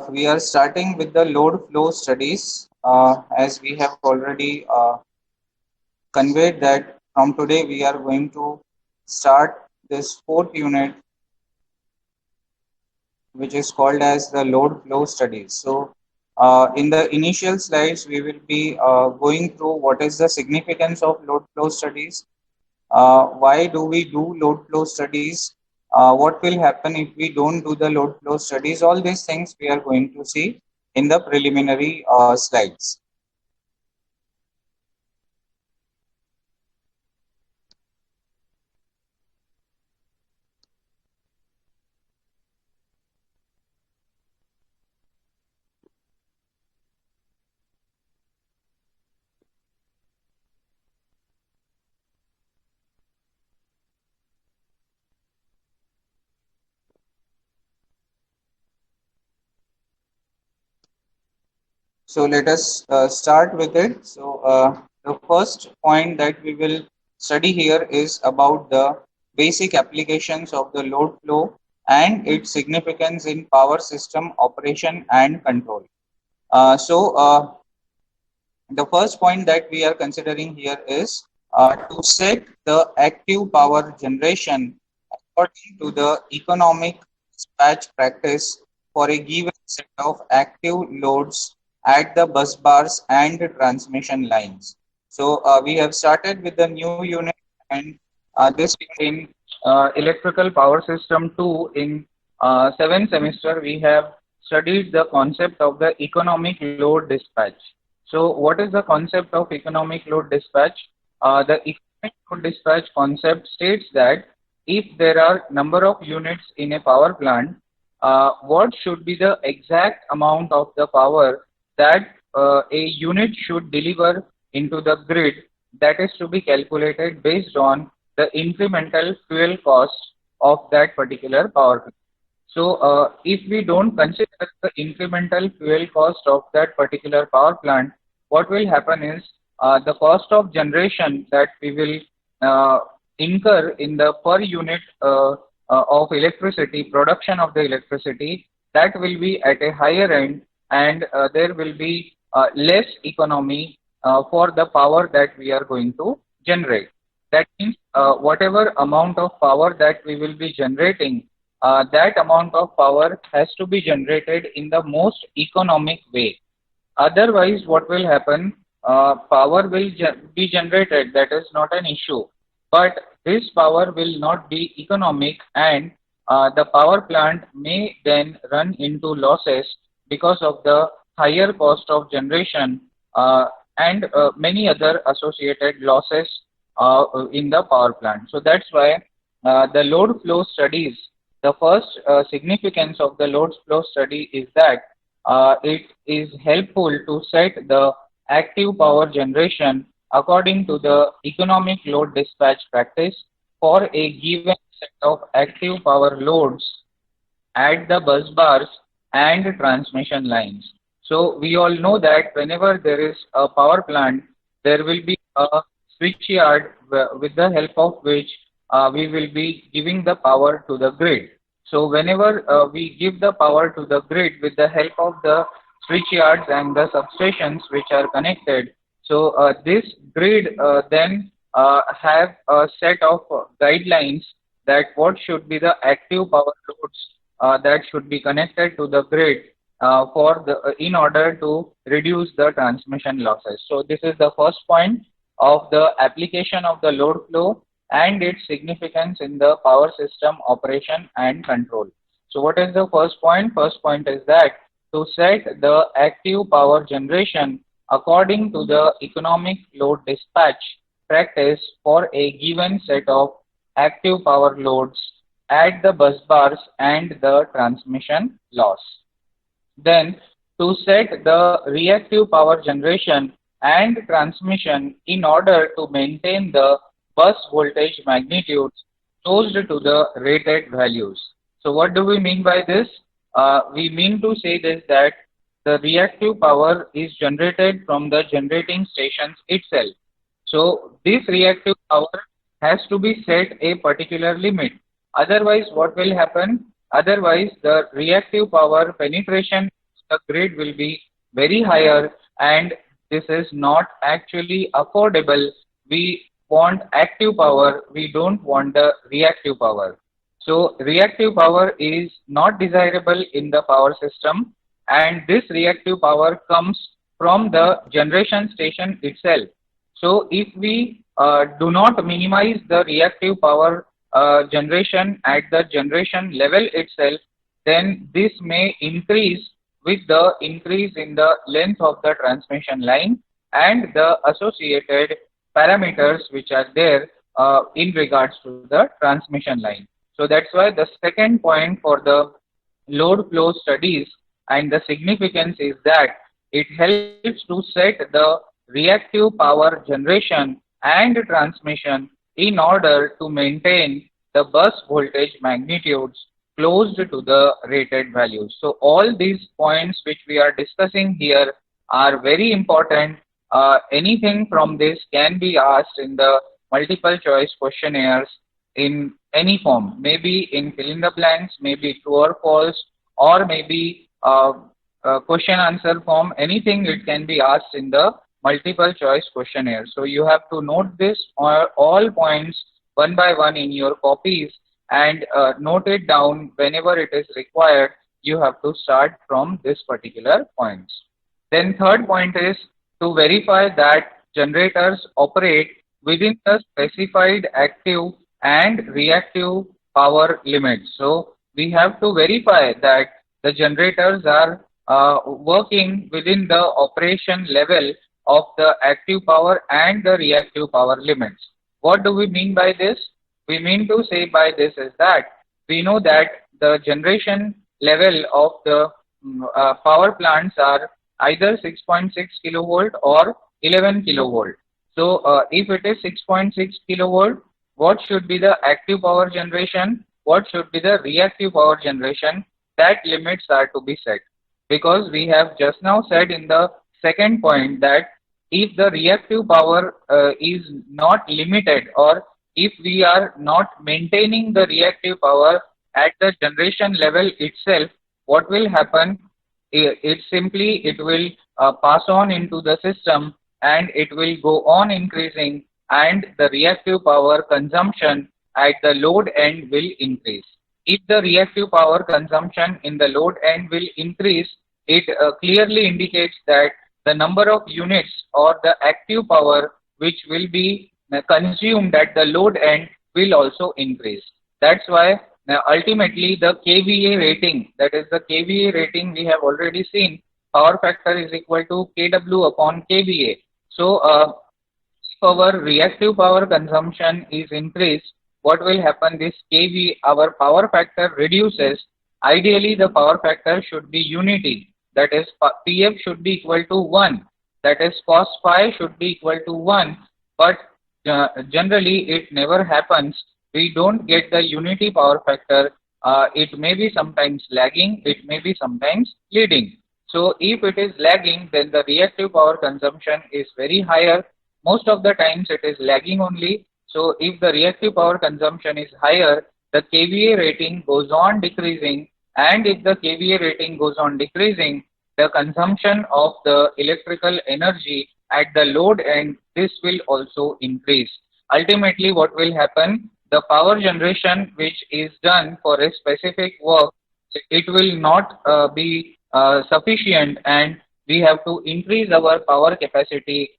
we are starting with the load flow studies. As we have already conveyed that from today we are going to start this fourth unit, which is called as the load flow studies. So, in the initial slides, we will be going through what is the significance of load flow studies. Why do we do load flow studies? What will happen if we don't do the load flow studies? All these things we are going to see in the preliminary slides. So let us start with it. So the first point that we will study here is about the basic applications of the load flow and its significance in power system operation and control. So the first point that we are considering here is to set the active power generation according to the economic dispatch practice for a given set of active loads at the bus bars and transmission lines. So we have started with the new unit, and this in electrical power system 2 in 7th semester we have studied the concept of the economic load dispatch. So what is the concept of economic load dispatch? The economic load dispatch concept states that if there are number of units in a power plant, what should be the exact amount of the power that a unit should deliver into the grid, that is to be calculated based on the incremental fuel cost of that particular power plant. So if we don't consider the incremental fuel cost of that particular power plant, what will happen is the cost of generation that we will incur in the per unit of electricity, production of the electricity, that will be at a higher end, and there will be less economy for the power that we are going to generate. That means whatever amount of power that we will be generating, that amount of power has to be generated in the most economic way. Otherwise, what will happen? Power will be generated, that is not an issue. But this power will not be economic, and the power plant may then run into losses because of the higher cost of generation and many other associated losses in the power plant. So that's why the load flow studies, the first significance of the load flow study is that it is helpful to set the active power generation according to the economic load dispatch practice for a given set of active power loads at the bus bars and transmission lines. So we all know that whenever there is a power plant, there will be a switch yard with the help of which we will be giving the power to the grid. So whenever we give the power to the grid with the help of the switch yards and the substations which are connected, so this grid then have a set of guidelines that what should be the active power loads that should be connected to the grid for the in order to reduce the transmission losses. So this is the first point of the application of the load flow and its significance in the power system operation and control. So what is the first point? First point is that to set the active power generation according to the economic load dispatch practice for a given set of active power loads at the bus bars and the transmission loss. Then to set the reactive power generation and transmission in order to maintain the bus voltage magnitudes close to the rated values. So what do we mean by this? We mean to say this, that the reactive power is generated from the generating stations itself. So this reactive power has to be set a particular limit. Otherwise, what will happen? Otherwise, the reactive power penetration the grid will be very higher, and this is not actually affordable. We want active power, we don't want the reactive power. So reactive power is not desirable in the power system, and this reactive power comes from the generation station itself. So if we do not minimize the reactive power generation at the generation level itself, then this may increase with the increase in the length of the transmission line and the associated parameters which are there in regards to the transmission line. So that's why the second point for the load flow studies and the significance is that it helps to set the reactive power generation and transmission in order to maintain the bus voltage magnitudes close to the rated values. So all these points which we are discussing here are very important. Anything from this can be asked in the multiple choice questionnaires in any form, maybe in fill in the blanks, maybe true or false, or maybe question answer form, anything it can be asked in the multiple choice questionnaire. So you have to note this all points one by one in your copies and note it down whenever it is required. You have to start from this particular points. Then third point is to verify that generators operate within the specified active and reactive power limits. So we have to verify that the generators are working within the operation level of the active power and the reactive power limits. What do we mean by this? We mean to say by this is that we know that the generation level of the power plants are either 6.6 kilovolt or 11 kilovolt. So if it is 6.6 kilovolt, what should be the active power generation? What should be the reactive power generation? That limits are to be set, because we have just now said in the second point that if the reactive power is not limited, or if we are not maintaining the reactive power at the generation level itself, what will happen? It simply it will pass on into the system and it will go on increasing, and the reactive power consumption at the load end will increase. If the reactive power consumption in the load end will increase, it clearly indicates that the number of units or the active power which will be consumed at the load end will also increase. That's why ultimately the kVA rating, that is the kVA rating we have already seen, power factor is equal to kW upon kVA. So if our reactive power consumption is increased, what will happen? This kV, our power factor reduces. Ideally the power factor should be unity, that is PF should be equal to 1, that is cos phi should be equal to 1, but generally it never happens. We don't get the unity power factor. It may be sometimes lagging, it may be sometimes leading. So if it is lagging, then the reactive power consumption is very higher. Most of the times it is lagging only. So if the reactive power consumption is higher, the kVA rating goes on decreasing, and if the kVA rating goes on decreasing, the consumption of the electrical energy at the load end, this will also increase. Ultimately what will happen? The power generation which is done for a specific work, it will not be sufficient, and we have to increase our power capacity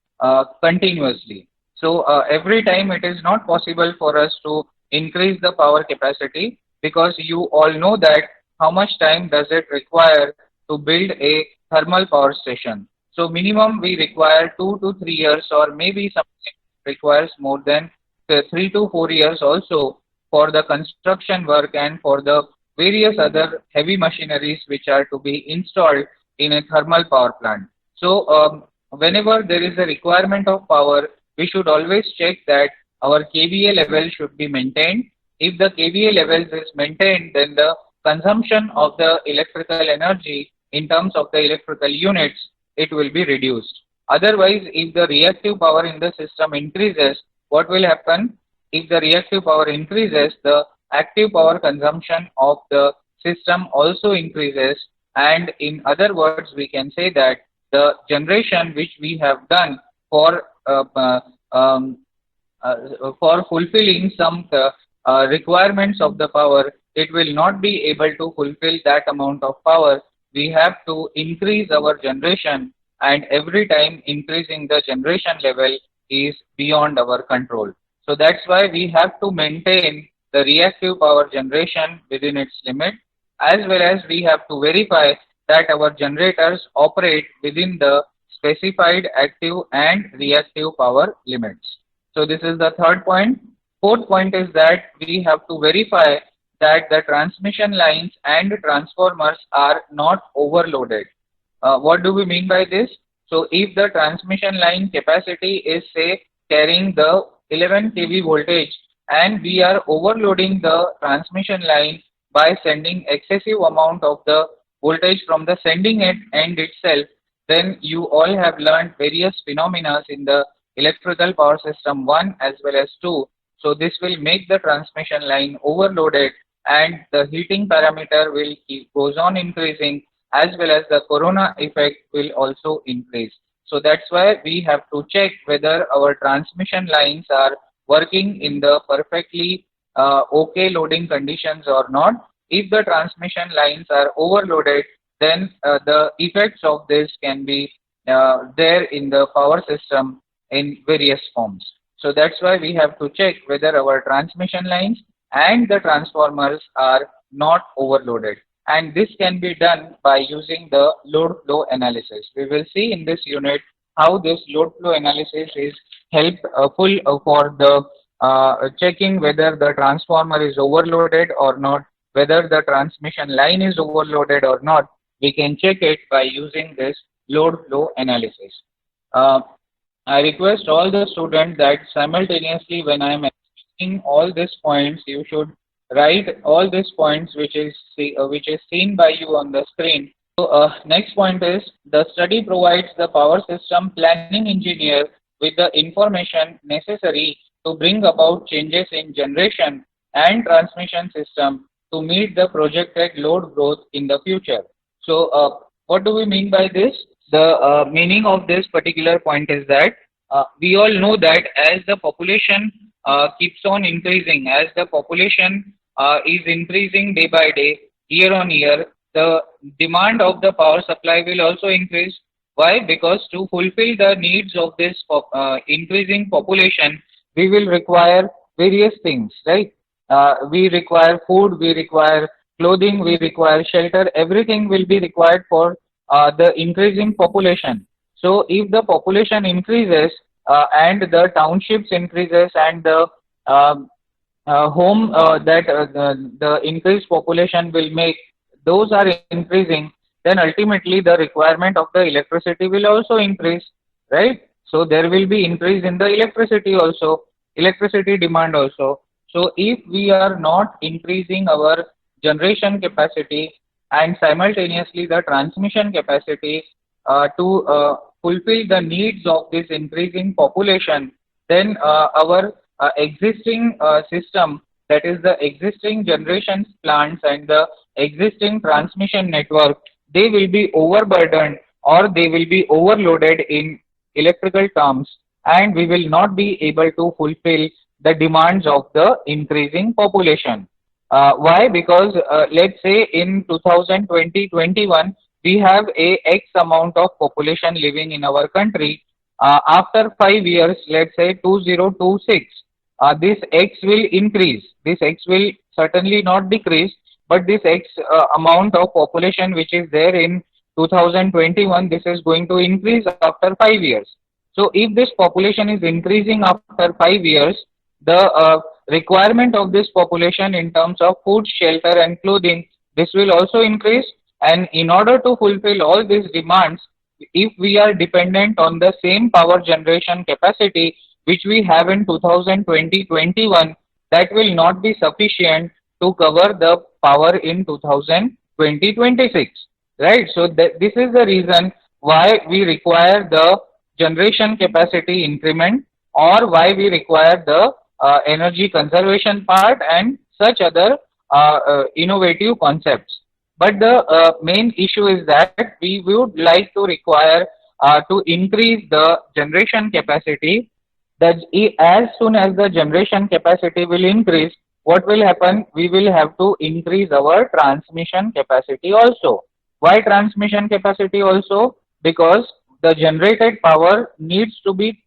continuously. So every time it is not possible for us to increase the power capacity, because you all know that how much time does it require to build a thermal power station. So minimum we require 2 to 3 years, or maybe something requires more than 3 to 4 years also for the construction work and for the various other heavy machineries which are to be installed in a thermal power plant. So whenever there is a requirement of power, we should always check that our kVA level should be maintained. If the kVA levels is maintained, then the consumption of the electrical energy in terms of the electrical units, it will be reduced. Otherwise, if the reactive power in the system increases, what will happen? If the reactive power increases, the active power consumption of the system also increases, And in other words, we can say that the generation which we have done for um, for fulfilling some requirements of the power, it will not be able to fulfill that amount of power. We have to increase our generation, and every time increasing the generation level is beyond our control. So that's why we have to maintain the reactive power generation within its limit, as well as we have to verify that our generators operate within the specified active and reactive power limits. So this is the third point. Fourth point is that we have to verify that the transmission lines and transformers are not overloaded. What do we mean by this? So if the transmission line capacity is, say, carrying the 11 kV voltage, and we are overloading the transmission line by sending excessive amount of the voltage from the sending end itself, then you all have learned various phenomena in the electrical power system 1 as well as 2. So this will make the transmission line overloaded, and the heating parameter will keep goes on increasing, as well as the corona effect will also increase. So that's why we have to check whether our transmission lines are working in the perfectly okay loading conditions or not. If the transmission lines are overloaded, then the effects of this can be there in the power system in various forms. So that's why we have to check whether our transmission lines and the transformers are not overloaded. And this can be done by using the load flow analysis. We will see in this unit how this load flow analysis is helpful for the checking whether the transformer is overloaded or not, whether the transmission line is overloaded or not. We can check it by using this load flow analysis. Uh, I request all the students that simultaneously when I am explaining all these points, you should write all these points which is seen by you on the screen. So next point is the study provides the power system planning engineer with the information necessary to bring about changes in generation and transmission system to meet the projected load growth in the future. So what do we mean by this? The meaning of this particular point is that we all know that as the population keeps on increasing, as the population is increasing day by day, year on year, the demand of the power supply will also increase. Why? Because to fulfill the needs of this increasing population, we will require various things, right? We require food, we require clothing, we require shelter, everything will be required for the increasing population. So if the population increases and the townships increases and the um, home that the increased population will make, those are increasing, then ultimately the requirement of the electricity will also increase, right? So there will be increase in the electricity also, electricity demand also. So if we are not increasing our generation capacity and simultaneously the transmission capacity to fulfill the needs of this increasing population, then our existing system, that is the existing generation plants and the existing transmission network, they will be overburdened or they will be overloaded in electrical terms, and we will not be able to fulfill the demands of the increasing population. Why? Because let's say in 2020-21 we have a X amount of population living in our country. After 5 years, let's say 2026, this X will increase. This X will certainly not decrease, but this X amount of population which is there in 2021, this is going to increase after 5 years. So if this population is increasing after 5 years, the requirement of this population in terms of food, shelter, and clothing, this will also increase. And in order to fulfill all these demands, if we are dependent on the same power generation capacity which we have in 2020-21, that will not be sufficient to cover the power in 2020-26, right? So this is the reason why we require the generation capacity increment, or why we require the energy conservation part and such other innovative concepts. But the main issue is that we would like to require to increase the generation capacity. That as soon as the generation capacity will increase, what will happen? We will have to increase our transmission capacity also. Why transmission capacity also? Because the generated power needs to be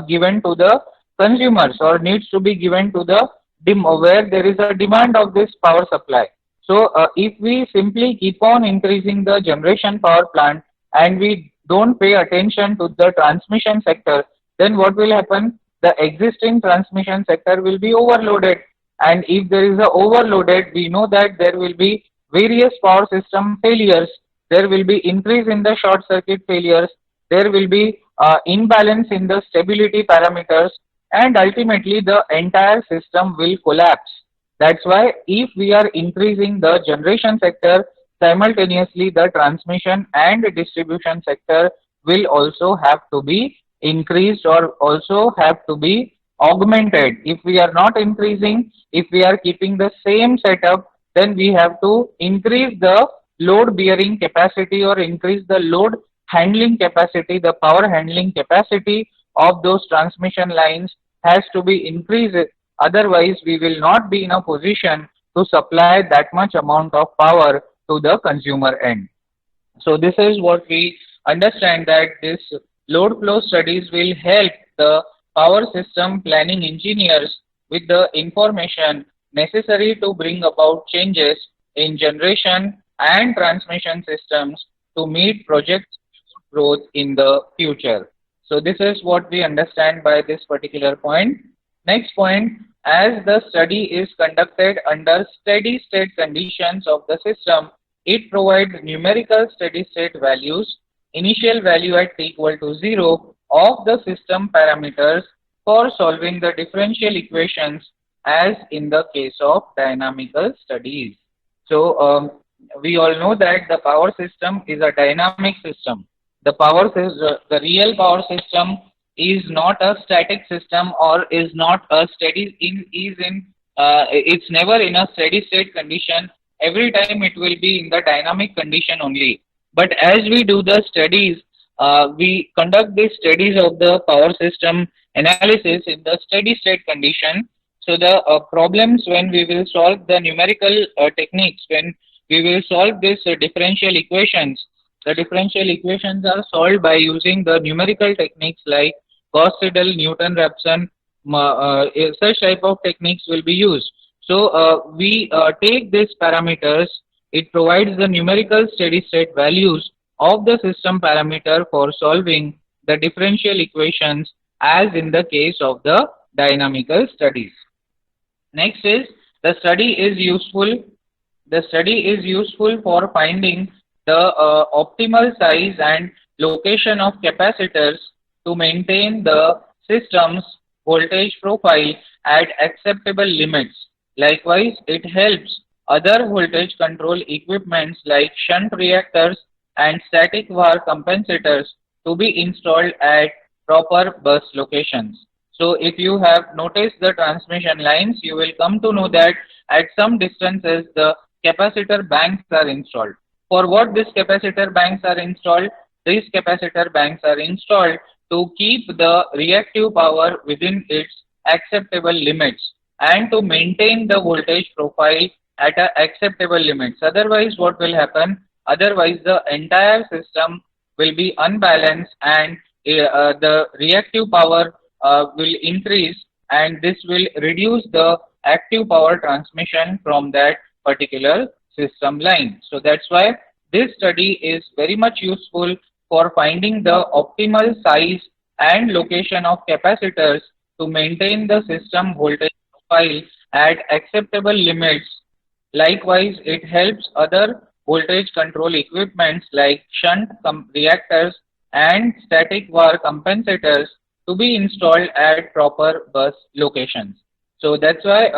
given to the consumers, or needs to be given to the where there is a demand of this power supply. So if we simply keep on increasing the generation power plant and we don't pay attention to the transmission sector, then what will happen? The existing transmission sector will be overloaded. And if there is a overloaded, we know that there will be various power system failures. There will be increase in the short circuit failures. There will be imbalance in the stability parameters, and ultimately the entire system will collapse. That's why if we are increasing the generation sector, simultaneously the transmission and distribution sector will also have to be increased, or also have to be augmented. If we are not increasing, if we are keeping the same setup, then we have to increase the load bearing capacity, or increase the load handling capacity. The power handling capacity of those transmission lines has to be increased. Otherwise, we will not be in a position to supply that much amount of power to the consumer end. So this is what we understand, that this load flow studies will help the power system planning engineers with the information necessary to bring about changes in generation and transmission systems to meet project growth in the future. So this is what we understand by this particular point. Next point, as the study is conducted under steady state conditions of the system, it provides numerical steady state values, initial value at t equal to 0 of the system parameters for solving the differential equations, as in the case of dynamical studies. So we all know that the power system is a dynamic system. The real power system is not a static system, or is not a steady it's never in a steady state condition. Every time it will be in the dynamic condition only. But as we do the studies, we conduct the studies of the power system analysis in the steady state condition. So the problems when we will solve the numerical techniques, when we will solve this differential equations, the differential equations are solved by using the numerical techniques like Gauss-Seidel, Newton-Raphson, such type of techniques will be used. So we take these parameters, it provides the numerical steady state values of the system parameter for solving the differential equations, as in the case of the dynamical studies. Next is the study is useful. The study is useful for finding the optimal size and location of capacitors to maintain the system's voltage profile at acceptable limits. Likewise, it helps other voltage control equipments like shunt reactors and static VAR compensators to be installed at proper bus locations. So if you have noticed the transmission lines, you will come to know that at some distances the capacitor banks are installed. For what these capacitor banks are installed? These capacitor banks are installed to keep the reactive power within its acceptable limits, and to maintain the voltage profile at acceptable limits. Otherwise, what will happen? Otherwise, the entire system will be unbalanced, and the reactive power will increase, and this will reduce the active power transmission from that particular system line. So that's why this study is very much useful for finding the optimal size and location of capacitors to maintain the system voltage profile at acceptable limits. Likewise, it helps other voltage control equipments like shunt reactors and static VAR compensators to be installed at proper bus locations. So that's why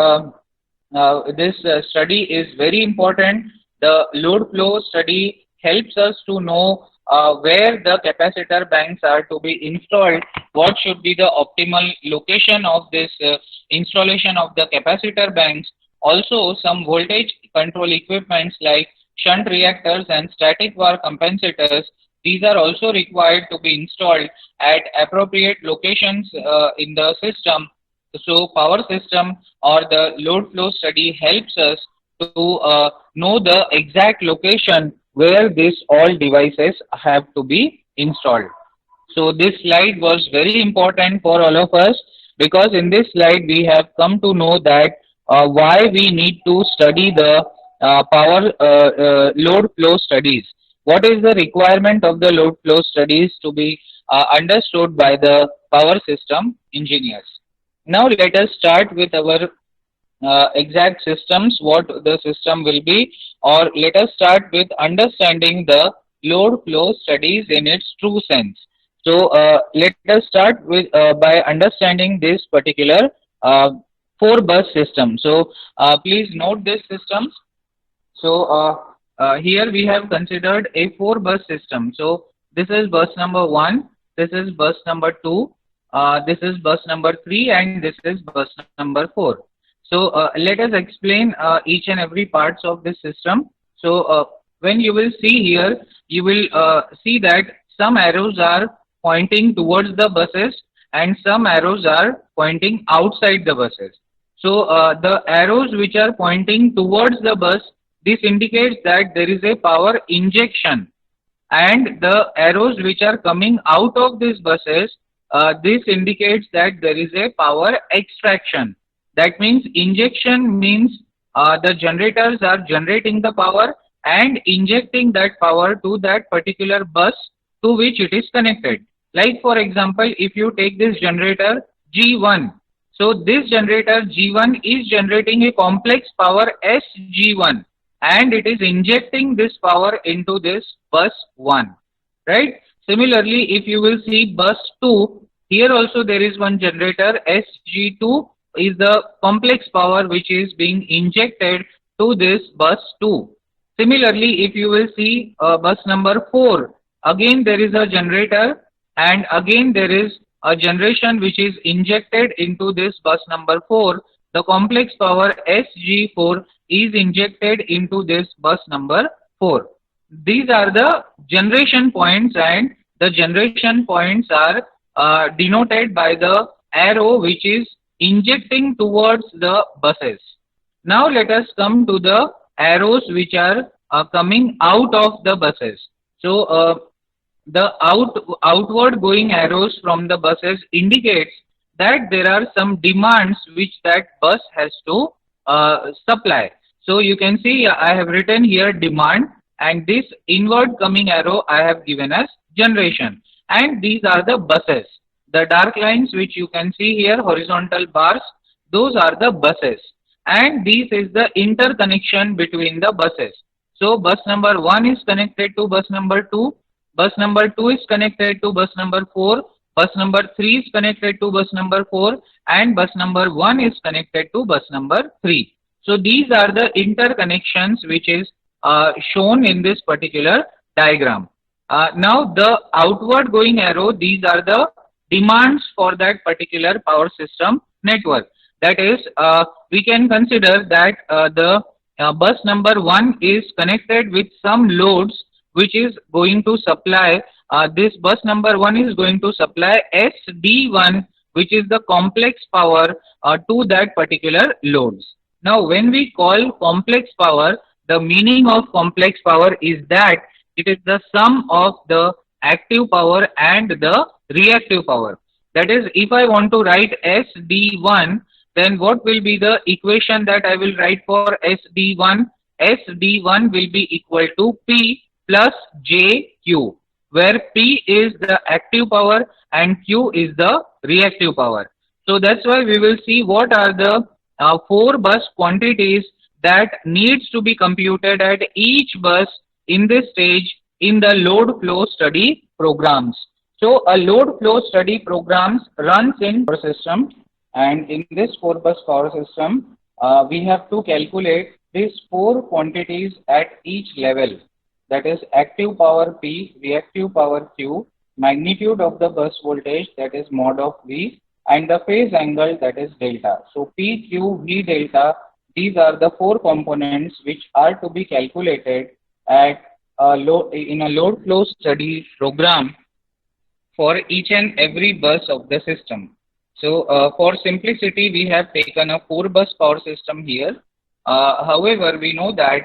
this study is very important. The load flow study helps us to know where the capacitor banks are to be installed, what should be the optimal location of this installation of the capacitor banks. Also, some voltage control equipments like shunt reactors and static var compensators. These are also required to be installed at appropriate locations in the system. So power system or the load flow study helps us to know the exact location where these all devices have to be installed. So this slide was very important for all of us, because in this slide we have come to know that why we need to study the power load flow studies. What is the requirement of the load flow studies to be understood by the power system engineers? Now let us start with our exact systems, what the system will be, or let us start with understanding the load flow studies in its true sense. So let us start with by understanding this particular uh, four bus system. So please note this systems. So here we have considered a four bus system. So this is bus number one, this is bus number two, this is bus number three, and this is bus number four. So let us explain each and every parts of this system. So when you will see here, you will see that some arrows are pointing towards the buses and some arrows are pointing outside the buses. So the arrows which are pointing towards the bus, this indicates that there is a power injection, and the arrows which are coming out of these buses, this indicates that there is a power extraction. That means injection means the generators are generating the power and injecting that power to that particular bus to which it is connected. Like for example, if you take this generator G1, so this generator G1 is generating a complex power SG1, and it is injecting this power into this bus 1, right? Similarly, if you will see bus 2, here also there is one generator SG2 is the complex power which is being injected to this bus 2. Similarly, if you will see bus number 4, again there is a generator, and again there is a generation which is injected into this bus number 4. The complex power SG4 is injected into this bus number 4. These are the generation points, and the generation points are denoted by the arrow which is injecting towards the buses. Now let us come to the arrows which are coming out of the buses. So the outward going arrows from the buses indicates that there are some demands which that bus has to supply. So you can see I have written here demand, and this inward coming arrow I have given as generation, and these are the buses. The dark lines which you can see here, horizontal bars, those are the buses, and this is the interconnection between the buses. So bus number 1 is connected to bus number 2, bus number 2 is connected to bus number 4, bus number 3 is connected to bus number 4, and bus number 1 is connected to bus number 3. So these are the interconnections which is shown in this particular diagram. Now the outward going arrow, these are the demands for that particular power system network. That is, we can consider that the bus number 1 is connected with some loads which is going to supply, this bus number 1 is going to supply SD1, which is the complex power to that particular loads. Now when we call complex power, the meaning of complex power is that it is the sum of the active power and the reactive power. That is, if I want to write SD1, then what will be the equation that I will write for SD1? SD1 will be equal to P plus JQ, where P is the active power and Q is the reactive power. So that's why we will see what are the 4 bus quantities that needs to be computed at each bus in this stage in the load flow study programs. So a load flow study programs runs in power system, and in this 4 bus power system we have to calculate these 4 quantities at each level. That is active power P, reactive power Q, magnitude of the bus voltage, that is mod of V, and the phase angle, that is delta. So P, Q, V, delta, these are the 4 components which are to be calculated at in a load flow study program for each and every bus of the system. So, for simplicity, we have taken a 4 bus power system here. However, we know that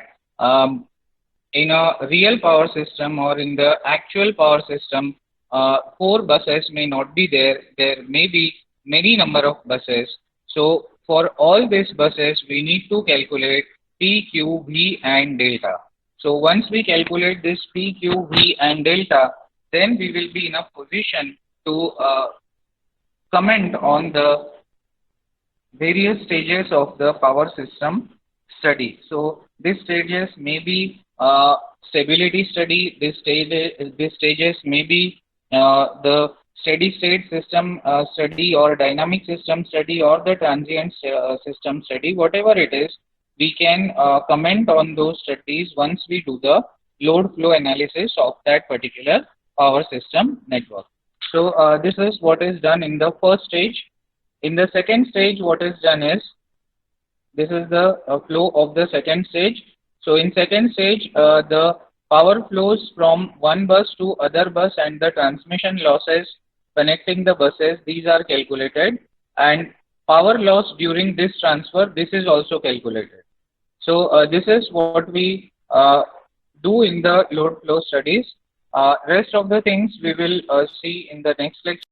in a real power system or in the actual power system, 4 buses may not be there. There may be many number of buses. So for all these buses, we need to calculate P, Q, V and delta. So once we calculate this P, Q, V and delta, then we will be in a position to comment on the various stages of the power system study. So these stages may be stability study. These stages may be the steady state system study or dynamic system study or the transient system study. Whatever it is, we can comment on those studies once we do the load flow analysis of that particular power system network. So this is what is done in the first stage. In the second stage, what is done is, this is the flow of the second stage. So in second stage, the power flows from one bus to other bus and the transmission losses connecting the buses, these are calculated, and power loss during this transfer, this is also calculated. So this is what we do in the load flow studies. Rest of the things we will see in the next lecture.